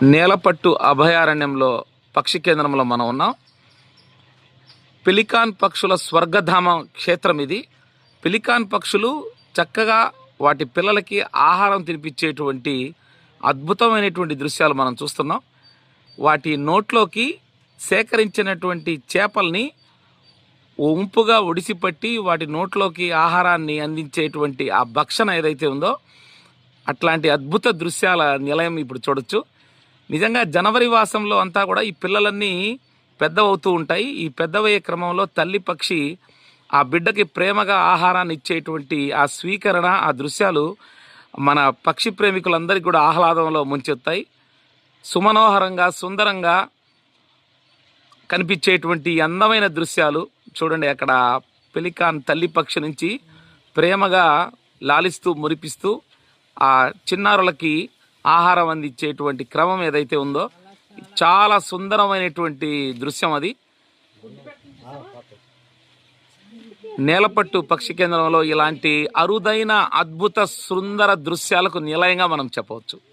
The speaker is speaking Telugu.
నేలపట్టు అభయారణ్యంలో పక్షి కేంద్రంలో మనం ఉన్నాం. పెలికాన్ పక్షుల స్వర్గధామ క్షేత్రం ఇది. పెలికాన్ పక్షులు చక్కగా వాటి పిల్లలకి ఆహారం తినిపించేటువంటి అద్భుతమైనటువంటి దృశ్యాలు మనం చూస్తున్నాం. వాటి నోట్లోకి సేకరించినటువంటి చేపల్ని ఉంపుగా ఒడిసిపట్టి వాటి నోట్లోకి ఆహారాన్ని అందించేటువంటి ఆ భక్షణ ఏదైతే ఉందో అట్లాంటి అద్భుత దృశ్యాల నిలయం ఇప్పుడు చూడొచ్చు. నిజంగా జనవరి మాసంలో అంతా కూడా ఈ పిల్లలన్నీ పెద్దవవుతూ ఉంటాయి. ఈ పెద్దవయ్యే క్రమంలో తల్లి పక్షి ఆ బిడ్డకి ప్రేమగా ఆహారాన్ని ఇచ్చేటువంటి ఆ స్వీకరణ, ఆ దృశ్యాలు మన పక్షి ప్రేమికులందరికీ కూడా ఆహ్లాదంలో ముంచెత్తాయి. సుమనోహరంగా సుందరంగా కనిపించేటువంటి అందమైన దృశ్యాలు చూడండి. అక్కడ పెలికాన్ తల్లి పక్షి నుంచి ప్రేమగా లాలిస్తూ మురిపిస్తూ ఆ చిన్నారులకి ఆహారం అందించేటువంటి క్రమం ఏదైతే ఉందో చాలా సుందరమైనటువంటి దృశ్యం అది. నేలపట్టు పక్షి కేంద్రంలో ఇలాంటి అరుదైన అద్భుత సుందర దృశ్యాలకు నిలయంగా మనం చెప్పవచ్చు.